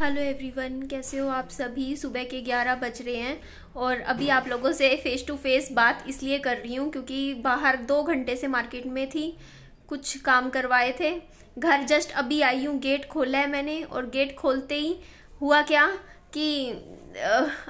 Hello everyone, कैसे हो आप सभी। सुबह के 11 बज रहे हैं और अभी आप लोगों से फेस टू फेस बात इसलिए कर रही हूँ क्योंकि बाहर 2 घंटे से मार्केट में थी, कुछ काम करवाए थे। घर जस्ट अभी आई हूँ, गेट खोला है मैंने और गेट खोलते ही हुआ क्या कि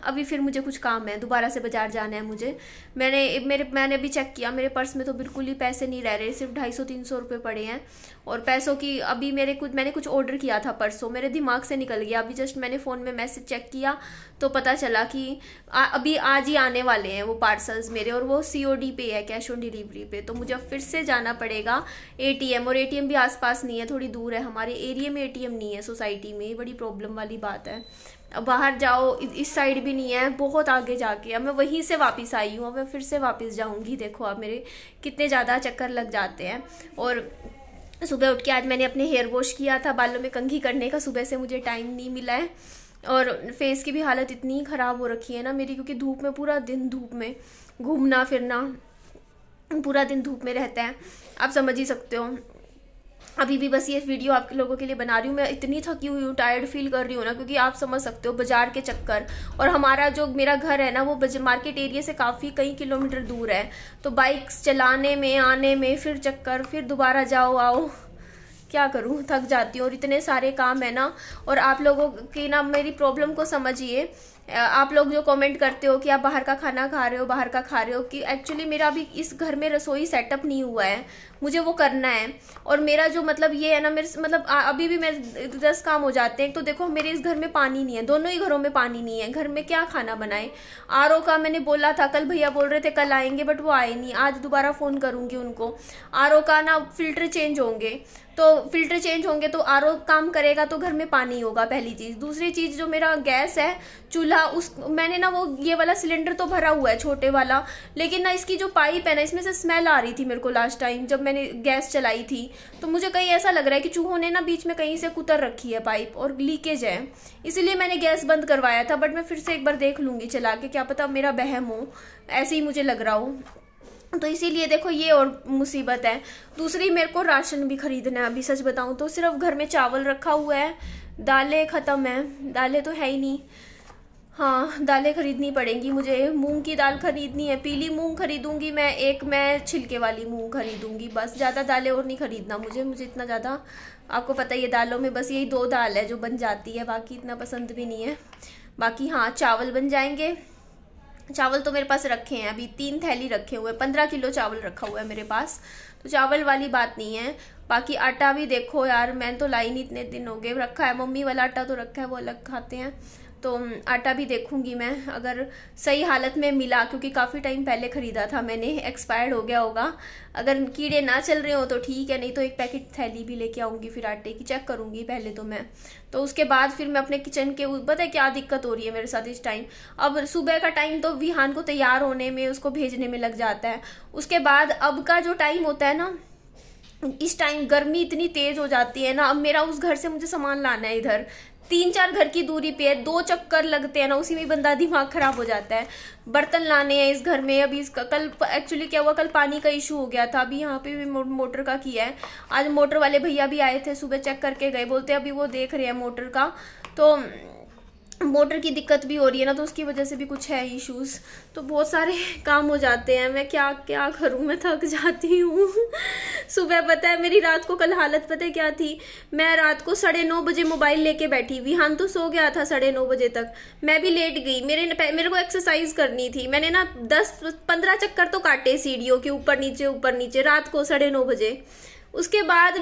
अभी फिर मुझे कुछ काम है, दोबारा से बाजार जाना है मुझे। मैंने अभी चेक किया, मेरे पर्स में तो बिल्कुल ही पैसे नहीं रह रहे, सिर्फ 250-300 रुपये पड़े हैं। और पैसों की अभी मैंने कुछ ऑर्डर किया था परसों, मेरे दिमाग से निकल गया। अभी जस्ट मैंने फ़ोन में मैसेज चेक किया तो पता चला कि अभी आज ही आने वाले हैं वो पार्सल्स मेरे, और वो COD पे है, कैश ऑन डिलीवरी पे। तो मुझे फिर से जाना पड़ेगा ATM, और ATM भी आसपास नहीं है, थोड़ी दूर है। हमारे एरिया में ATM नहीं है सोसाइटी में, ये बड़ी प्रॉब्लम वाली बात है। अब बाहर जाओ, इस साइड भी नहीं है, बहुत आगे जाके। अब मैं वहीं से वापस आई हूँ, अब मैं फिर से वापस जाऊँगी। देखो अब मेरे कितने ज़्यादा चक्कर लग जाते हैं। और सुबह उठ के आज मैंने अपने हेयर वॉश किया था, बालों में कंघी करने का सुबह से मुझे टाइम नहीं मिला है। और फेस की भी हालत इतनी ख़राब हो रखी है ना मेरी, क्योंकि धूप में पूरा दिन, धूप में घूमना फिरना, पूरा दिन धूप में रहता है, आप समझ ही सकते हो। अभी भी बस ये वीडियो आप लोगों के लिए बना रही हूँ। मैं इतनी थकी हुई हूँ, टायर्ड फील कर रही हूँ ना, क्योंकि आप समझ सकते हो बाजार के चक्कर। और हमारा जो मेरा घर है ना, वो मार्केट एरिया से काफ़ी कई किलोमीटर दूर है, तो बाइक्स चलाने में, आने में, फिर चक्कर, फिर दोबारा जाओ आओ, क्या करूँ, थक जाती हूँ। और इतने सारे काम है ना, और आप लोगों की ना मेरी प्रॉब्लम को समझिए। आप लोग जो कमेंट करते हो कि आप बाहर का खाना खा रहे हो, बाहर का खा रहे हो, कि एक्चुअली मेरा अभी इस घर में रसोई सेटअप नहीं हुआ है, मुझे वो करना है। और मेरा जो मतलब ये है ना, मेरे मतलब अभी भी मेरे 10 काम हो जाते हैं। तो देखो मेरे इस घर में पानी नहीं है, दोनों ही घरों में पानी नहीं है, घर में क्या खाना बनाए। RO का मैंने बोला था, कल भैया बोल रहे थे कल आएंगे, बट वो आए नहीं। आज दोबारा फ़ोन करूँगी उनको। RO का ना फिल्टर चेंज होंगे, तो फिल्टर चेंज होंगे तो RO काम करेगा, तो घर में पानी होगा, पहली चीज़। दूसरी चीज़, जो मेरा गैस है, चूल्हा, उस मैंने ना वो ये वाला सिलेंडर तो भरा हुआ है, छोटे वाला, लेकिन ना इसकी जो पाइप है ना, इसमें से स्मेल आ रही थी मेरे को लास्ट टाइम जब मैंने गैस चलाई थी। तो मुझे कहीं ऐसा लग रहा है कि चूहों ने ना बीच में कहीं से कुतर रखी है पाइप और लीकेज है, इसीलिए मैंने गैस बंद करवाया था। बट मैं फिर से एक बार देख लूँगी चला के, क्या पता मेरा बहम हो, ऐसे ही मुझे लग रहा हो। तो इसीलिए देखो ये और मुसीबत है। दूसरी, मेरे को राशन भी खरीदना है। अभी सच बताऊं तो सिर्फ घर में चावल रखा हुआ है, दालें ख़त्म है, दालें तो है ही नहीं। हाँ, दालें खरीदनी पड़ेंगी मुझे। मूंग की दाल खरीदनी है, पीली मूंग खरीदूंगी मैं छिलके वाली मूंग खरीदूंगी, बस। ज़्यादा दालें और नहीं खरीदना मुझे इतना ज़्यादा, आपको पता ही है दालों में बस यही 2 दाल है जो बन जाती है, बाकी इतना पसंद भी नहीं है। बाकी हाँ, चावल बन जाएंगे। चावल तो मेरे पास रखे हैं, अभी 3 थैली रखे हुए, 15 किलो चावल रखा हुआ है मेरे पास, तो चावल वाली बात नहीं है। बाकी आटा भी देखो यार, मैं तो लाई नहीं, इतने दिन हो गए, रखा है मम्मी वाला आटा तो रखा है, वो अलग खाते हैं। तो आटा भी देखूंगी मैं, अगर सही हालत में मिला, क्योंकि काफ़ी टाइम पहले ख़रीदा था मैंने, एक्सपायर्ड हो गया होगा। अगर कीड़े ना चल रहे हो तो ठीक है, नहीं तो एक पैकेट थैली भी लेके आऊँगी, फिर आटे की चेक करूँगी पहले तो मैं। तो उसके बाद फिर मैं अपने किचन के, पता है क्या दिक्कत हो रही है मेरे साथ इस टाइम। अब सुबह का टाइम तो विहान को तैयार होने में, उसको भेजने में लग जाता है। उसके बाद अब का जो टाइम होता है ना, इस टाइम गर्मी इतनी तेज हो जाती है ना। अब मेरा उस घर से मुझे सामान लाना है, इधर 3-4 घर की दूरी पे है, 2 चक्कर लगते हैं ना, उसी में बंदा दिमाग खराब हो जाता है। बर्तन लाने हैं इस घर में। अभी इसका कल एक्चुअली क्या हुआ, कल पानी का इशू हो गया था, अभी यहाँ पे भी मोटर का किया है। आज मोटर वाले भैया भी आए थे, सुबह चेक करके गए, बोलते अभी वो देख रहे हैं मोटर का। तो मोटर की दिक्कत भी हो रही है ना, तो उसकी वजह से भी कुछ है इश्यूज। तो बहुत सारे काम हो जाते हैं, मैं क्या क्या करूं, मैं थक जाती हूँ। सुबह पता है मेरी रात को कल हालत पता है क्या थी, मैं रात को 9:30 बजे मोबाइल लेके बैठी, विहान तो सो गया था 9:30 बजे तक, मैं भी लेट गई। मेरे को एक्सरसाइज करनी थी, मैंने ना 10-15 चक्कर तो काटे सीढ़ियों के, ऊपर नीचे रात को 9:30 बजे। उसके बाद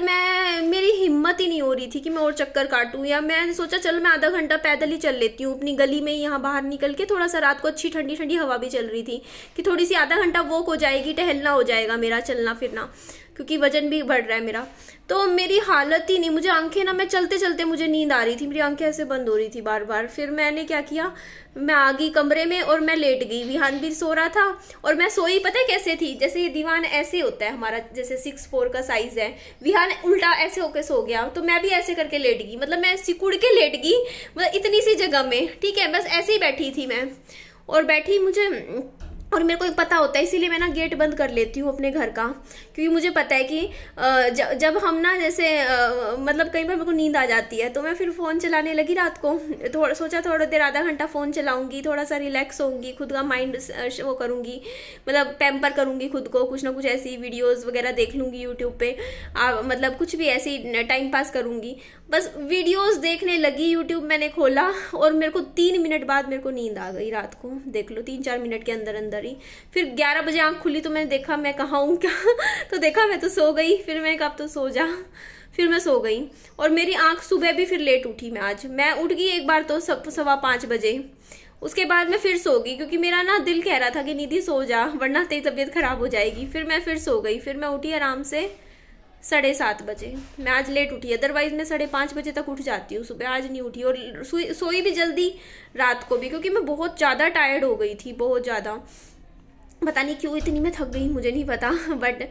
मेरी हिम्मत ही नहीं हो रही थी कि मैं और चक्कर काटूं, या मैं सोचा चल मैं आधा घंटा पैदल ही चल लेती हूँ अपनी गली में ही, यहाँ बाहर निकल के थोड़ा सा। रात को अच्छी ठंडी ठंडी हवा भी चल रही थी कि थोड़ी सी आधा घंटा वॉक हो जाएगी, टहलना हो जाएगा मेरा, चलना फिरना, क्योंकि वजन भी बढ़ रहा है मेरा। तो मेरी हालत ही नहीं, मुझे आंखें ना, मैं चलते चलते मुझे नींद आ रही थी, मेरी आंखें ऐसे बंद हो रही थी बार बार। फिर मैंने क्या किया, मैं आ गई कमरे में और मैं लेट गई। विहान भी सो रहा था और मैं सोई, पता है कैसे थी, जैसे ये दीवान ऐसे होता है हमारा, जैसे 6'4" का साइज है, विहान उल्टा ऐसे होके सो गया, तो मैं भी ऐसे करके लेट गई, मतलब मैं सिकुड़ के लेट गई, मतलब इतनी सी जगह में, ठीक है, बस ऐसे ही बैठी थी मैं। और बैठी, मुझे और मेरे को पता होता है, इसीलिए मैं ना गेट बंद कर लेती हूँ अपने घर का, क्योंकि मुझे पता है कि जब हम ना जैसे मतलब कई बार मेरे को नींद आ जाती है तो मैं फिर फ़ोन चलाने लगी रात को। सोचा थोड़ा देर आधा घंटा फ़ोन चलाऊंगी, थोड़ा सा रिलैक्स होंगी, खुद का माइंड वो करूँगी, मतलब पैम्पर करूँगी खुद को, कुछ ना कुछ ऐसी वीडियोज़ वगैरह देख लूँगी यूट्यूब पे, मतलब कुछ भी ऐसी टाइम पास करूँगी। बस वीडियोज़ देखने लगी, यूट्यूब मैंने खोला और मेरे को 3 मिनट बाद मेरे को नींद आ गई रात को, देख लो 3-4 मिनट के अंदर अंदर ही। फिर 11 बजे आंख खुली तो मैंने देखा मैं कहाँ हूँ क्या तो देखा मैं तो सो गई। फिर मैंने कहा अब तो सो जा, फिर मैं सो गई। और मेरी आंख सुबह भी फिर लेट उठी, मैं उठ गई एक बार तो 5:15 बजे। उसके बाद मैं फिर सो गई, क्योंकि मेरा ना दिल कह रहा था कि निधि सो जा वरना तेरी तबीयत खराब हो जाएगी। फिर मैं फिर सो गई, फिर मैं उठी आराम से 7:30 बजे। मैं आज लेट उठी, अदरवाइज मैं 5:30 बजे तक उठ जाती हूँ सुबह, आज नहीं उठी। और सोई भी जल्दी रात को भी, क्योंकि मैं बहुत ज़्यादा टायर्ड हो गई थी, बहुत ज़्यादा। पता नहीं क्यों इतनी मैं थक गई, मुझे नहीं पता। बट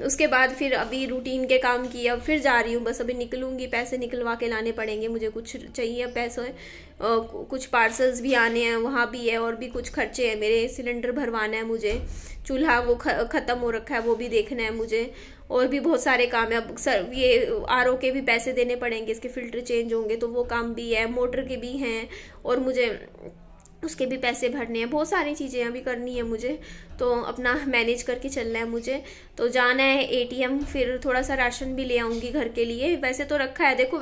उसके बाद फिर अभी रूटीन के काम किए, अब फिर जा रही हूँ, बस अभी निकलूंगी, पैसे निकलवा के लाने पड़ेंगे मुझे, कुछ चाहिए पैसे, कुछ पार्सल्स भी आने हैं, वहाँ भी है, और भी कुछ खर्चे हैं मेरे, सिलेंडर भरवाना है मुझे, चूल्हा वो ख़त्म हो रखा है वो भी देखना है मुझे, और भी बहुत सारे काम है। अब सर ये RO के भी पैसे देने पड़ेंगे, इसके फिल्टर चेंज होंगे तो वो काम भी है, मोटर के भी हैं, और मुझे उसके भी पैसे भरने हैं, बहुत सारी चीज़ें अभी करनी है मुझे, तो अपना मैनेज करके चलना है मुझे। तो जाना है ATM, फिर थोड़ा सा राशन भी ले आऊँगी घर के लिए। वैसे तो रखा है, देखो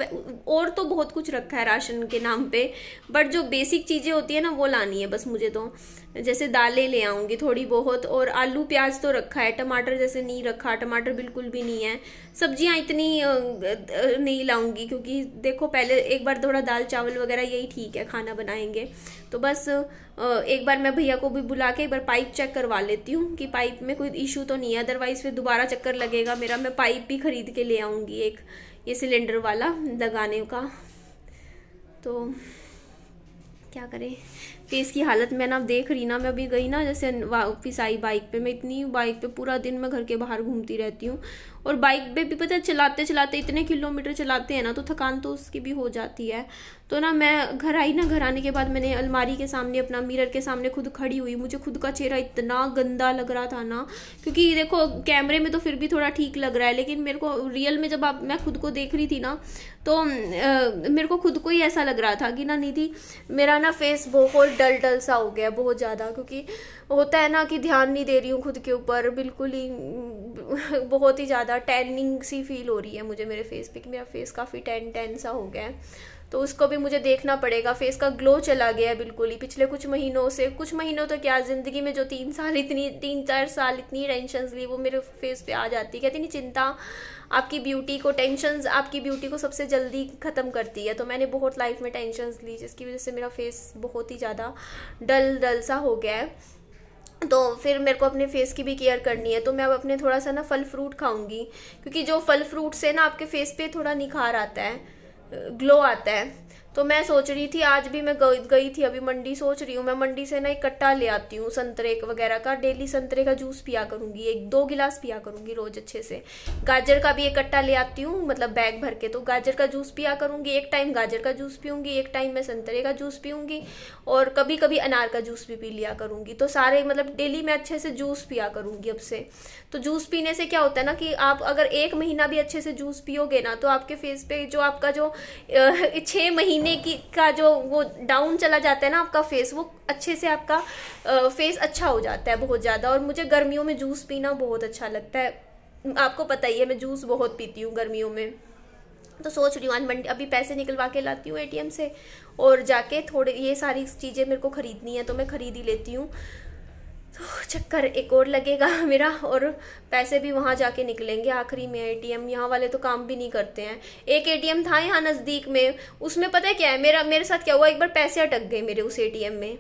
और तो बहुत कुछ रखा है राशन के नाम पे, बट जो बेसिक चीज़ें होती है ना वो लानी है बस मुझे। तो जैसे दालें ले आऊँगी थोड़ी बहुत, और आलू प्याज तो रखा है, टमाटर जैसे नहीं रखा, टमाटर बिल्कुल भी नहीं है। सब्जियाँ इतनी नहीं लाऊंगी, क्योंकि देखो पहले एक बार थोड़ा दाल चावल वगैरह यही ठीक है, खाना बनाएंगे। तो बस एक बार मैं भैया को भी बुला के एक बार पाइप चेक करवा लेती हूँ कि पाइप में कोई इशू तो नहीं है, अदरवाइज फिर दोबारा चक्कर लगेगा मेरा। मैं पाइप भी खरीद के ले आऊँगी एक, ये सिलेंडर वाला लगाने का। तो क्या करें, फेस की हालत मैं ना देख रही ना, मैं अभी गई ना जैसे वापस आई बाइक पे, मैं इतनी बाइक पे पूरा दिन मैं घर के बाहर घूमती रहती हूँ। और बाइक पे भी पता है चलाते चलाते इतने किलोमीटर चलाते हैं ना, तो थकान तो उसकी भी हो जाती है। तो ना मैं घर आई ना, घर आने के बाद मैंने अलमारी के सामने अपना मिरर के सामने खुद खड़ी हुई, मुझे खुद का चेहरा इतना गंदा लग रहा था ना, क्योंकि देखो कैमरे में तो फिर भी थोड़ा ठीक लग रहा है, लेकिन मेरे को रियल में जब मैं खुद को देख रही थी ना, तो मेरे को खुद को ही ऐसा लग रहा था कि ना निधि मेरा ना फेस बहुत डल सा हो गया, बहुत ज़्यादा। क्योंकि होता है ना कि ध्यान नहीं दे रही हूँ खुद के ऊपर, बिल्कुल ही बहुत ही ज़्यादा टैनिंग सी फील हो रही है मुझे मेरे फेस पे, कि मेरा फेस काफ़ी टैन सा हो गया है। तो उसको भी मुझे देखना पड़ेगा। फेस का ग्लो चला गया है बिल्कुल ही पिछले कुछ महीनों तो क्या, ज़िंदगी में जो 3-4 साल इतनी टेंशन्स ली वो मेरे फेस पे आ जाती है। कहती नहीं, चिंता आपकी ब्यूटी को, टेंशन्स आपकी ब्यूटी को सबसे जल्दी ख़त्म करती है। तो मैंने बहुत लाइफ में टेंशन्स ली, जिसकी वजह से मेरा फेस बहुत ही ज़्यादा डल सा हो गया है। तो फिर मेरे को अपने फेस की भी केयर करनी है, तो मैं अब अपने थोड़ा सा ना फल फ्रूट खाऊंगी, क्योंकि जो फल फ्रूट से ना आपके फेस पे थोड़ा निखार आता है, ग्लो आता है। तो मैं सोच रही थी, आज भी मैं गई थी अभी मंडी, सोच रही हूँ मैं मंडी से ना एक कट्टा ले आती हूँ संतरे वगैरह का, डेली संतरे का जूस पिया करूँगी, 1-2 गिलास पिया करूँगी रोज अच्छे से। गाजर का भी एक कट्टा ले आती हूँ, मतलब बैग भर के, तो गाजर का जूस पिया करूँगी, एक टाइम गाजर का जूस पीऊँगी, एक टाइम मैं संतरे का जूस पीऊँगी, और कभी कभी अनार का जूस भी पी लिया करूँगी। तो सारे मतलब डेली मैं अच्छे से जूस पिया करूँगी अब से। तो जूस पीने से क्या होता है ना कि आप अगर 1 महीना भी अच्छे से जूस पियोगे ना, तो आपके फेस पे जो आपका जो 6 महीने का जो वो डाउन चला जाता है ना आपका फेस, वो अच्छे से आपका फेस अच्छा हो जाता है बहुत ज़्यादा। और मुझे गर्मियों में जूस पीना बहुत अच्छा लगता है, आपको पता ही है मैं जूस बहुत पीती हूँ गर्मियों में। तो सोच रही हूँ आज मंडी अभी पैसे निकलवा के लाती हूँ ATM से, और जाके थोड़े ये सारी चीज़ें मेरे को ख़रीदनी है तो मैं ख़रीद ही लेती हूँ। तो चक्कर एक और लगेगा मेरा, और पैसे भी वहाँ जाके निकलेंगे आखिरी में। ATM यहाँ वाले तो काम भी नहीं करते हैं। एक ATM था यहाँ नज़दीक में, उसमें पता है क्या है, मेरे साथ क्या हुआ, एक बार पैसे अटक गए मेरे उस ATM में,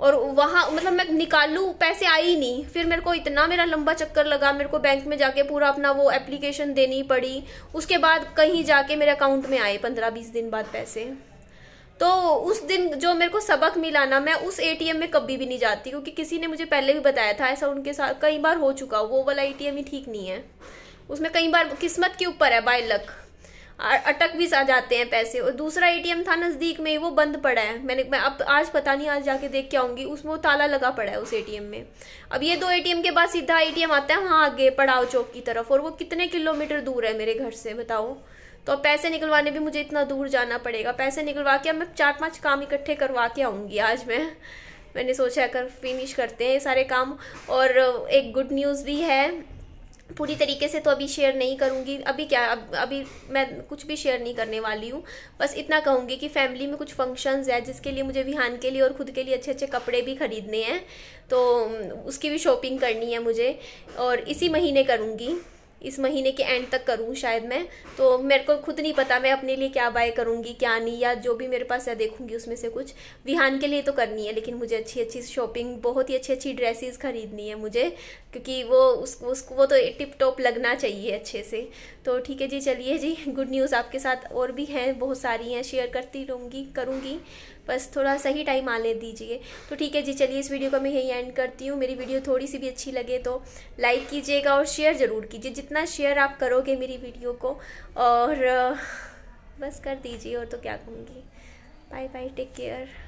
और वहाँ मतलब मैं निकालूं पैसे आई ही नहीं। फिर मेरे को इतना मेरा लंबा चक्कर लगा, मेरे को बैंक में जाके पूरा अपना वो एप्लीकेशन देनी पड़ी, उसके बाद कहीं जाके मेरे अकाउंट में आए 15-20 दिन बाद पैसे। तो उस दिन जो मेरे को सबक मिला ना, मैं उस ATM में कभी भी नहीं जाती, क्योंकि किसी ने मुझे पहले भी बताया था, ऐसा उनके साथ कई बार हो चुका, वो वाला ATM ही ठीक नहीं है, उसमें कई बार किस्मत के ऊपर है, बाय लक। अटक भी सा जाते हैं पैसे। और दूसरा एटीएम था नज़दीक में, वो बंद पड़ा है। मैं अब आज पता नहीं, आज जाके देख के आऊँगी, उसमें वो ताला लगा पड़ा है उस एटीएम में। अब ये 2 एटीएम के बाद सीधा एटीएम आता है वहाँ आगे पड़ाव चौक की तरफ, और वो कितने किलोमीटर दूर है मेरे घर से बताओ। तो अब पैसे निकलवाने भी मुझे इतना दूर जाना पड़ेगा। पैसे निकलवा के अब मैं 4-5 काम इकट्ठे करवा के आऊँगी आज मैंने सोचा कर फिनिश करते हैं सारे काम। और एक गुड न्यूज़ भी है, पूरी तरीके से तो अभी शेयर नहीं करूँगी। अभी मैं कुछ भी शेयर नहीं करने वाली हूँ। बस इतना कहूँगी कि फैमिली में कुछ फंक्शंस है जिसके लिए मुझे विहान के लिए और खुद के लिए अच्छे अच्छे कपड़े भी खरीदने हैं, तो उसकी भी शॉपिंग करनी है मुझे, और इसी महीने करूँगी। इस महीने के एंड तक करूँ शायद मैं। तो मेरे को खुद नहीं पता मैं अपने लिए क्या बाय करूँगी क्या नहीं, या जो भी मेरे पास है देखूँगी उसमें से कुछ। विहान के लिए तो करनी है, लेकिन मुझे अच्छी अच्छी शॉपिंग, बहुत ही अच्छी अच्छी ड्रेसेस खरीदनी है मुझे, क्योंकि वो तो टिप टॉप लगना चाहिए अच्छे से। तो ठीक है जी, चलिए जी, गुड न्यूज़ आपके साथ और भी हैं, बहुत सारी हैं, शेयर करती करूँगी, बस थोड़ा सही टाइम आने दीजिए। तो ठीक है जी, चलिए इस वीडियो का मैं यही एंड करती हूँ। मेरी वीडियो थोड़ी सी भी अच्छी लगे तो लाइक कीजिएगा और शेयर ज़रूर कीजिए, जितना शेयर आप करोगे मेरी वीडियो को, और बस कर दीजिए, और तो क्या कहूँगी। Bye bye, take care.